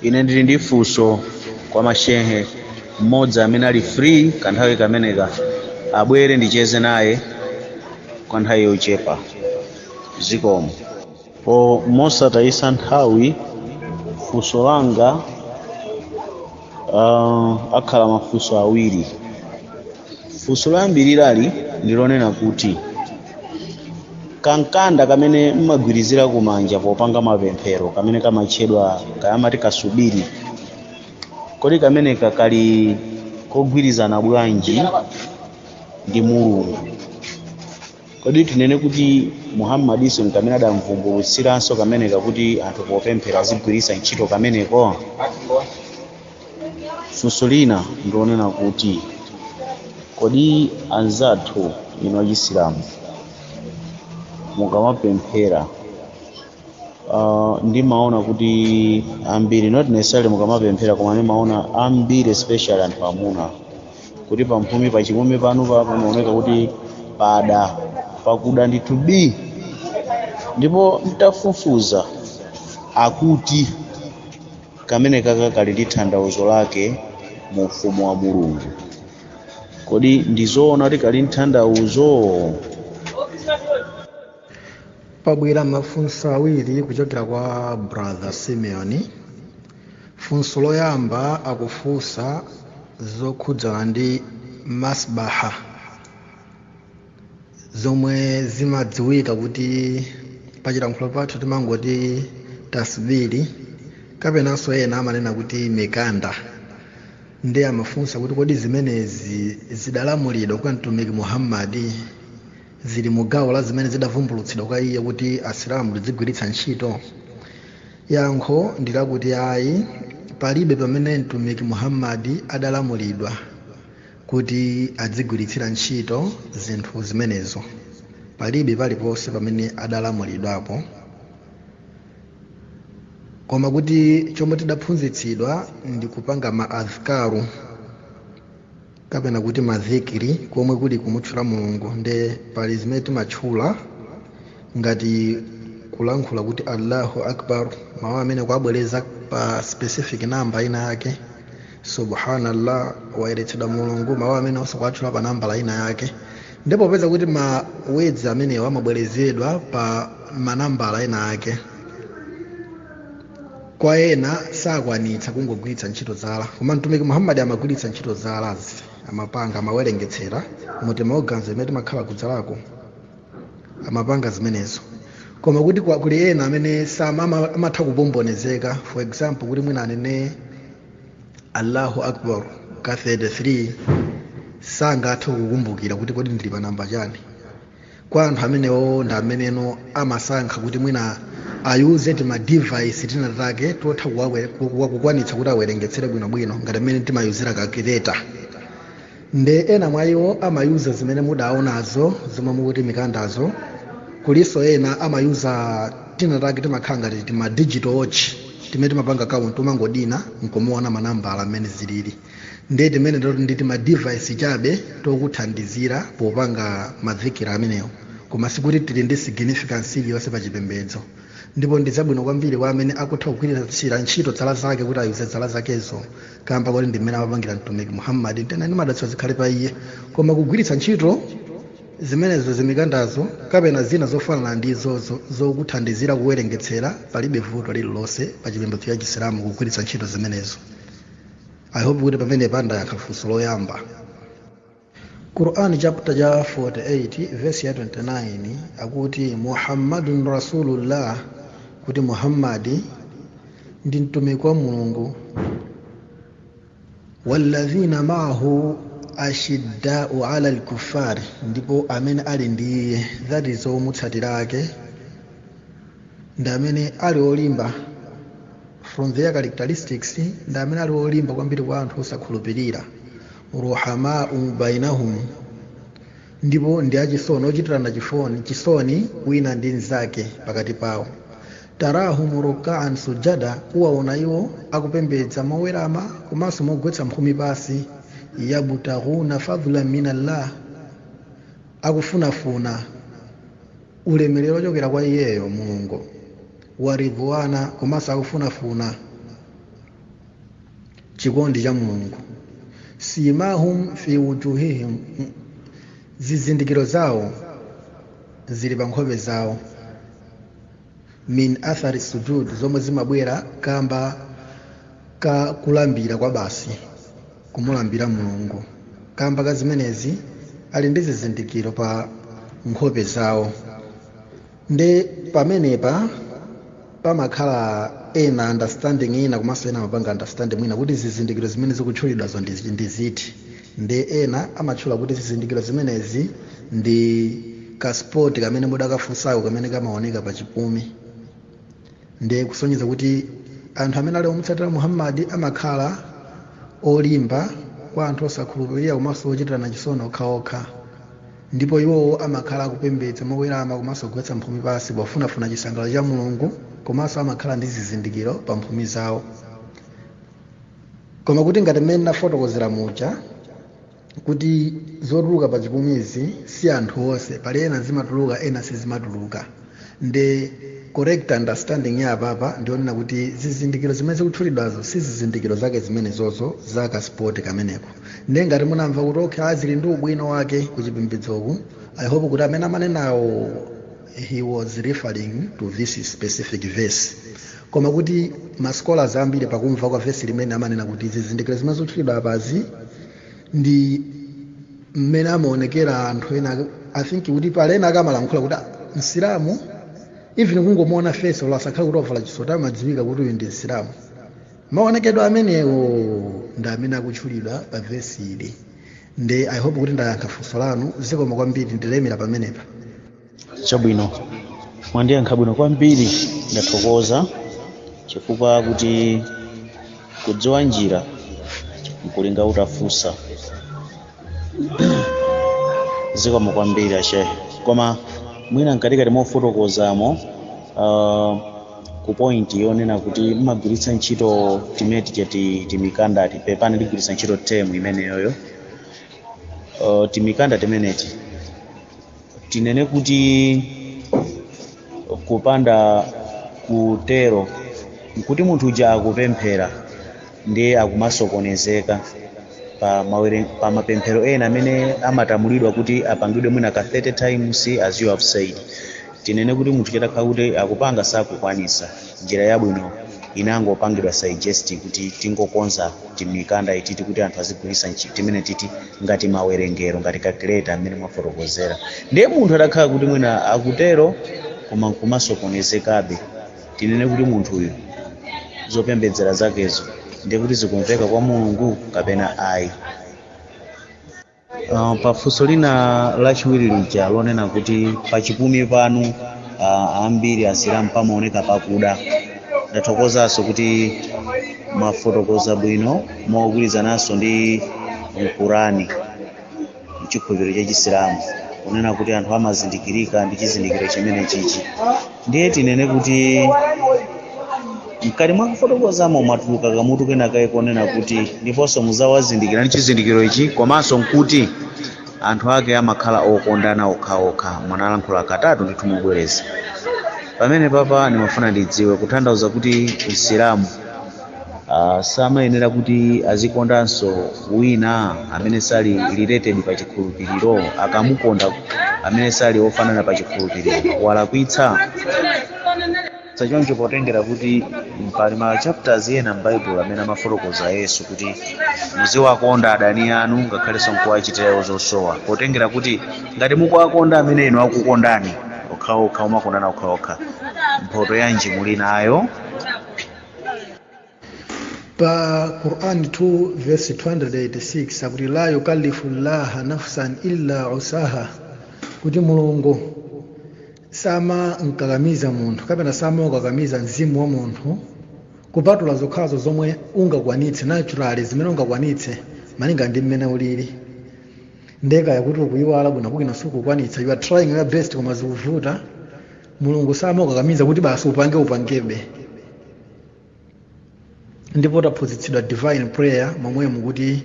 ine ndili ndi funso kwa mashehe mmodzi amene ali free kanthawi kameneka abwere ndicheze naye kwa nthawi yochepa zikomo. Mosatayisa nthawi funso langa akhala mafunso awiri. Funso loyambirira ndilonena kuti kankanda kamene mmagwirizira kumanja popanga mapemphero kamene kamatchedwa kayamati kasubiri, kodi kameneka kali kogwirizana bwanji ndi Mulungu? Kodi tinene kuti Muhammadiso kamene adamvumbulutsiranso kameneka kuti anthu popemphera azigwiritsa ntchito kameneko? Funso lina ndilonena kuti kodi anzathu inu achisilamu mukamapemphera ndimaona kuti ambiri, not necessarily mukamapemphera koma ndimaona ambiri especially anthu amuna kuti pamphumi pachimwemwe panu pamaoneka kuti pakuda ndithu bi, ndipo mtafufuza akuti kamene kaka kali ndi tanthauzo lake mu ufumu wa Mulungu. Kodi ndizoona kuti kali ndi tanthauzo? Pabwera mafunso awiri kuchokera kwa brother Simiyon. Funso loyamba akufunsa zokhudzana ndi masbaha zomwe zimadziwika kuti pachilankhulo pathu timangoti tasbiri, kapenanso ena amanena kuti mikanda. Ndiye amafunsa kuti kodi zimenezi zidalamulidwa kwa mtumiki Muhammadi, zili mu gawo la zimene zidavumbulutsidwa kwa iye kuti asilamu lizigwiritsa ntchito? Yankho ndilakuti ayi, palibe pamene mtumiki Muhammadi adalamulidwa kuti adzigwiritsira ntchito zinthu zimenezo. Palibe paliponse pamene adalamulidwapo, koma kuti chomwe tidaphunzitsidwa ndi kupanga maadhkaru kapena kuti madhikiri komwe kuli kumutchula Mulungu. Nde pali zimene timatchula ngati kulankhula kuti Allahu Akbar, mawu amene kuabwereza pa specific number ina yake. Subhanallah, wayeretsedwa Mulungu, mawu amene osakuatchula pa nambala ina yake. Ndipo popeza kuti mawedzi amenewa amabwerezedwa pa manambala ina yake, kwa ena sakwanitsa kungogwiritsa ntchito zala, koma mtumiki Muhammadi amagwiritsa ntchito zalazi, amapanga amawerengetsera muti maoganzo imene timakhala kudzalako amapanga zimenezo. Koma kuti kuli ena amene amatha kubombonezeka, for example kuti mwina anene Allahu Akbar ka 33 sangatha kukumbukira kuti kodi ndili pa namba chani. Kwa anthu amenewo ndi ameneno amasankha kuti mwina ayuze tima device tina take totha kukwanitsa kuti awerengetsere bwinobwino ngati amene timayuzira calculator. Nde ena mwa iwo amayuza zimene mudaonazo zomwe mukuti mikandazo. Kuliso ena amayuza tina take timakhala ngati tima digital watch timene timapanga count umangodina nkomuona manambala amene zilili. Nde timene ndi tima device chabe tokuthandizira popanga madhikira amenewo, koma sikuti tili ndi significance iliyonse pa chipembedzo. Ndipo ndi zabwino kwambiri kwa amene akutha kugwiritsira ntchito zala zake kuti ayuze zala zakezo, kamba kuti ndi mmene amapangira mtumiki Muhammadi, tena ndi madalitso zikhale pa iye. Koma kugwiritsa ntchito zimenezo zimikandazo kapena zina zofanana ndizozo zokuthandizira kuwerengetsera, palibe vuto lililonse pa chipembedzo cha Chisilamu kugwiritsa ntchito zimenezo. I hope kuti pamene panda yankha funso loyamba. Quran chapter ja 48 verse ya 29 akuti Muhammadun Rasulullah, kuti Muhammadi ndi mtumiki wa Mulungu. Walladhina ma'ahu ashidda'u 'ala al-kuffari, ndipo amene ali ndiye, that is omutsatira ake, ndi amene ali olimba. From their characteristics, ndi amene ali olimba kwambiri kwa anthu osakhulupirira. Ruhamau bainahum, ndipo ndi achisoni, ochitirana chisoni wina ndi nzake pakati pawo. Tarahum ruk'an sujada, kuwaona iwo akupembedza mowerama komanso mogwetsa mphumi pasi. Yabutaghuna fadlan min Allah, akufunafuna ulemerero ochokera kwa iyeyo Mulungu. Waridwana, komanso akufunafuna chikondi cha Mulungu. Simahum fi wujuhihim, zizindikiro zawo zili pa nkhope zawo. Min athari sujud, zomwe zimabwera kamba ka kulambira kwa basi, kumulambira Mulungu. Kamba ka zimenezi ali ndi zizindikiro pa nkhope zawo. Nde pamenepa pamakhala ena understanding ina komanso ena amapanga understanding mwina kuti zizindikiro zimene zikutchulidwazo ndi ziti. Nde ena amatchula kuti zizindikiro zimenezi ndi kaspoti kamene mudakafunsako kamene kamaoneka pa chipumi. Nde kusonyeza kuti anthu amene ali omutsatira Muhammadi amakhala olimba kwa anthu osakhulupirira komanso ochitirana chisoni okhaokha. Ndipo iwowo amakhala akupembedza mowerama komanso kugwetsa mphumi pasi pofunafuna chisangalalo cha Mulungu, komanso amakhala ndi zizindikiro pa mphumi zawo. Koma kuti ngati mmene ndafotokozera muja kuti zotuluka pa chipumizi si anthu onse, pali ena zimatuluka ena sizimatuluka. Nde correct understanding ya apapa ndionena kuti zizindikiro zimene zikutchulidwazo si zizindikiro zake zimenezozo za kaspoti kameneko. Nde ngati munamva kuti okha zili ndi ubwino wake kuchipembedzoku, I hope kuti amene amanenawo he was referring to this specific verse. Koma kuti ma scholars ambiri pakumva kwa verse limene amanena kuti zizindikiro zimene zikutchulidwa apazi ndi mmene amaonekera anthu ena. I think kuti pali ena akamalankhula kuti Msilamu even kungomuona face ola sakhala kuti ovala chisoti amadziwika kuti uyu ndi Msilamu. Maonekedwe amenewo ndi amene akutchulidwa pa verse ili. Nde I hope kuti ndayankha funso lanu. Zikoma kwambiri, ndilemera pamenepa. Chabwino, mwandiyankha bwino kwambiri, ndathokoza chifukwa kuti kudziwa njira nkulinga utafunsa. Zikoma kwambiri ashe. Koma mwina nkatikati mofotokozamo ku point yonena kuti mmagwiritsa ntchito timeti chati timikandati pepani ligwiritsa ntchito term imeneyoyo. Timikanda temeneti tinene kuti kupanda kutero nkuti munthu uja akupemphera ndiye akumasokonezeka pa mapemphero ena amene amatamulidwa kuti apangidwe mwina ka 30 times as you have said. Tinene kuti munthu chitakhala kuti akupanga sakukwanisa, njira yabwino inangopangidwa suggest kuti tingokonza timikanda ititi kuti anthu azigwiritsa timene titi ngati mawerengero, ngati calculator amene mwafotokozera. Ndiye munthu atakhala kuti mwina akutero koma nkumasokonezekabe, tinene kuti munthu uyu zopembedzera zakezo ndiye kuti zikumveka kwa Mulungu kapena ayi. Pafunso lina lachiwiri lija lonena kuti pachipumi panu ambiri Asilamu pamaoneka pakuda. Ndathokozanso kuti mwafotokoza bwino mogwirizananso ndi Mkurani, chikhulupiriro cha Chisilamu, kunena kuti anthu amazindikirika ndi chizindikiro chimene chichi. Ndiye tinene kuti mkati mwakufotokozamo mwatuluka kamutu kena kaye konena kuti ndiponso muzawazindikira ndi chizindikiro ichi, komanso nkuti anthu ake amakhala okondana okhaokha. Mwanalankhula katatu ndithu mubwereza. Pamene papa nimafuna ndidziwe kutanthauza kuti Isilamu samayenera kuti azikondanso wina amene sali related pa chikhulupiriro, akamukonda amene sali ofanana pa chikhulupiriro walakwitsa. Choncho potengera kuti pali ma chapters ena m'Bible amene amafotokoza Yesu kuti muziwakonda adani anu ngakhalenso nkuwachitira zosowa, potengera kuti ngati mukuwakonda amene inu akukondani okhaokha, umakondana okhaokha, mphoto yanji muli nayo? Pa Quran 2 verse 286 akuti la yukallifu llaha nafsan illa usaha, kuti Mulungu sama nkakamiza munthu kapena sama ukakamiza mzimu wa munthu kupatula zokhazo zomwe ungakwanitse, naturally zimene ungakwanitse malinga ndi mmene ulili. Ndeka yakuti ukuyiwala bwino bwino sukukwanitsa, you are trying your best koma zikuvuta, Mulungu sama ukakamiza kuti basi upangebe. Ndipo taphunzitsidwa divine prayer momwe mukuti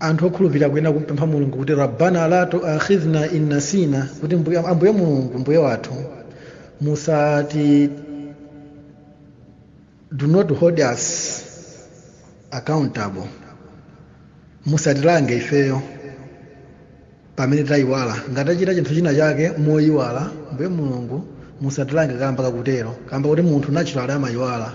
anthu okhulupirira kuyenda kumpempha Mulungu kuti rabbana la tuakhidhna in nasina, kuti ambuye Mulungu, mbuye wathu musati, do not hold us accountable, musatilange ifeyo pamene tayiwala. Ngati achita chinthu china chake moyiwala, mbuye mulungu musatilange kamba kakutero, kamba kuti munthu natural amayiwala.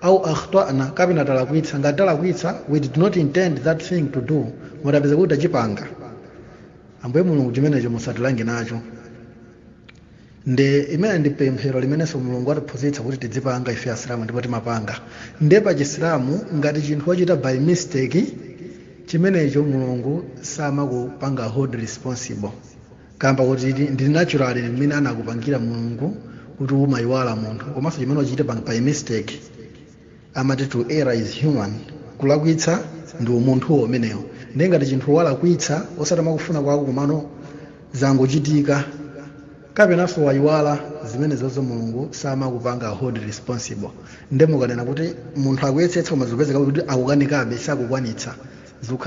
Au akhtana, kapena talakwitsa. Ngati talakwitsa, we did not intend that thing to do, mutapeza kuti tachipanga, ambuye mulungu chimenecho musatilange nacho. Nde imene ndi pemphero limenenso mulungu atiphunzitsa kuti tidzipanga ife asilamu ndipo timapanga. Nde pa chisilamu ngati chinthu wachita by mistake, chimenecho mulungu samakupanga hold responsible, kamba kuti ndi natural limene anakupangira mulungu kuti umayiwala munthu. Komanso chimene wachita by mistake, amati to error is human, kulakwitsa ndi umunthuwo umenewo. Nde ngati chinthu walakwitsa osatama kufuna kwako kumano zangochitika, kapenanso wayiwala, zimenezozo mulungu samakupanga hold responsible. Nde mukanena kuti munthu akuyesetsa koma zikupezeka kuti akukanikabe sakukwanitsa,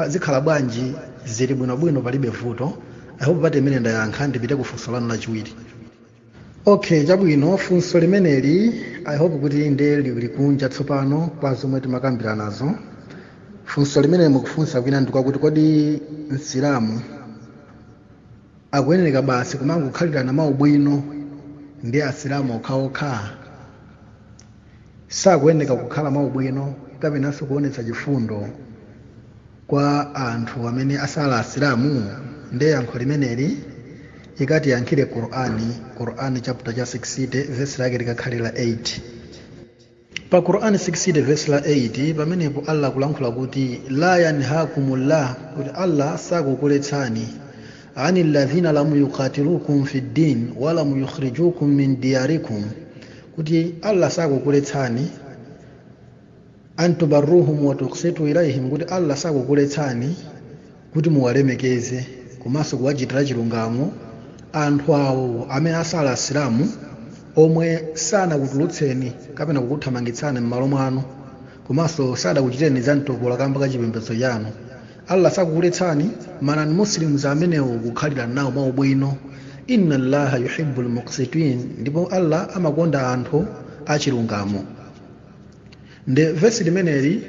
zikhala bwanji zili bwinobwino palibe vuto. I hope pati imene ndayankha, ndipite ku funso lanu lachiwiri. Okay, chabwino. Funso limeneli I hope kuti nde lili kunja tsopano kwa zomwe timakambira nazo. Funso limene mukufunsa kwina ndikwakuti kodi msilamu akuyenera basi kumangokhalirana maubwino ndi asilamu okhaokha, sakuyenera kukhala maubwino kapenanso kuonetsa chifundo kwa anthu amene asala asilamu? Nde yankho limeneli ikati yankhire Qur'ani chapter cha 60 verse lake likakhalira 8. Pa Qur'ani 60 verse la 8 pamenepo Allah kulankhula kuti la yanhakumullah, kuti Allah sakukuletsani, anil ladhina lam yuqatilukum fid din wa lam yukhrijukum min diyarikum, kuti Allah sakukuletsani antubarruhum wa tuqsitu ilaihim, kuti Allah sakukuletsani kuti muwalemekeze komanso kuwachitira chilungamo anthu awo amene asala asilamu omwe sanakutulutseni kapena kukuthamangitsani m'malo mwanu, komanso sadakuchiteni za mtopola kamba ka chipembedzo chanu. Allah sakukuletsani manani muslims amenewo kukhalira nawo maubwino. Inna Allaha yuhibbul muqsitin, ndipo Allah amakonda anthu achilungamo. Nde vesi limeneli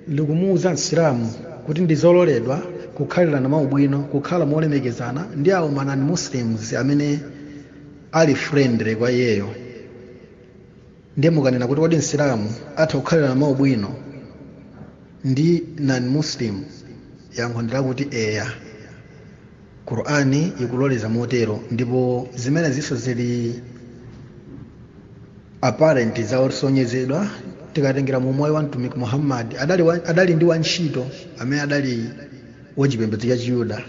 likumuwuza msilamu kuti ndizololedwa kukhalira na maubwino, kukhala molemekezana ndi awo manani muslims amene ali friendly kwa iyeyo. Ndiye mukanena kuti kodi msilamu atha kukhalira na maubwino ndi non-muslim, yankho ndilakuti eya, Qur'ani ikuloleza motero, ndipo zimene ziso zili apparent zaosonyezedwa. Tikatengera mu moyo wa mtumiki Muhammad adali ndi wantchito amene adali wachipembedzo cha Chiyuda,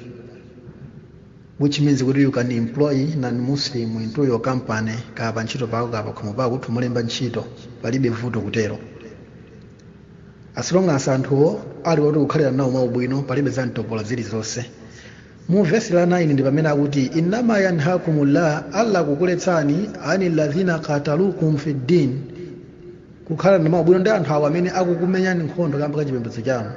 which means kuti you can employ non-muslim into your company, kapa ntchito pako kapa khomo pako kuti mulemba ntchito, palibe vuto kutero, as long as anthuwo ali kuti kukhalira nawo maubwino, palibe za mtopola zilizonse. Mu verse la 9 ndi pamene akuti innama yanhakumullah, Allah kukuletsani anil ladhina qatalukum fid din, kukhala na maubwino ndi anthu awo amene akukumenyani nkhondo kamba ka chipembedzo chanu,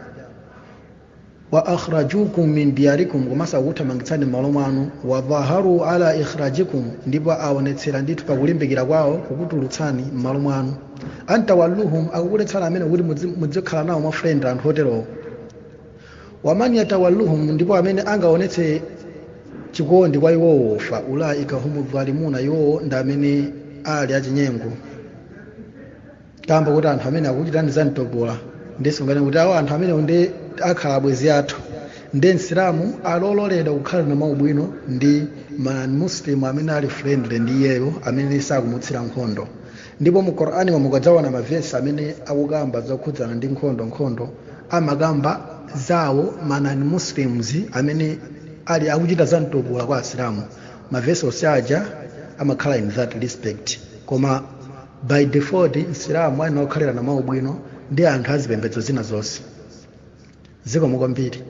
wa akhrajukum min diyarikum, komanso akuthamangitsani m'malo mwanu, wa dhaharu ala ikhrajikum, ndipo aonetsera ndithu pakulimbikira kwawo kukutulutsani m'malo mwanu. Antawalluhum, akukuletsani amene kuti mudzikhala nawo mwa friend anthu oterowo. Waman yatawalluhum, ndipo amene angaonetse chikondi kwa iwowo, fa ulaika humu dhalimuna, iwowo ndi amene ali achinyengo. Kamba kuti anthu amene akuchitani za mtopola, ndiso ngati kuti awo anthu amene ndi akhala abwezi athu. Ndi msilamu alololedwa kukhala na maubwino ndi muslim amene ali friendly ndi iyeyo, amene sakumutsira nkhondo. Ndipo mu Qur'ani mukadzaona mavesi amene akukamba zokhudzana ndi nkhondo, amakamba zawo manani muslims amene ali akuchita za mtopola kwa asilamu. Mavesi onse aja amakhala in that respect, koma by default msilamu ayenera kukhalira na maubwino ndi anthu azipembedzo zina zonse. Zikomo kwambiri.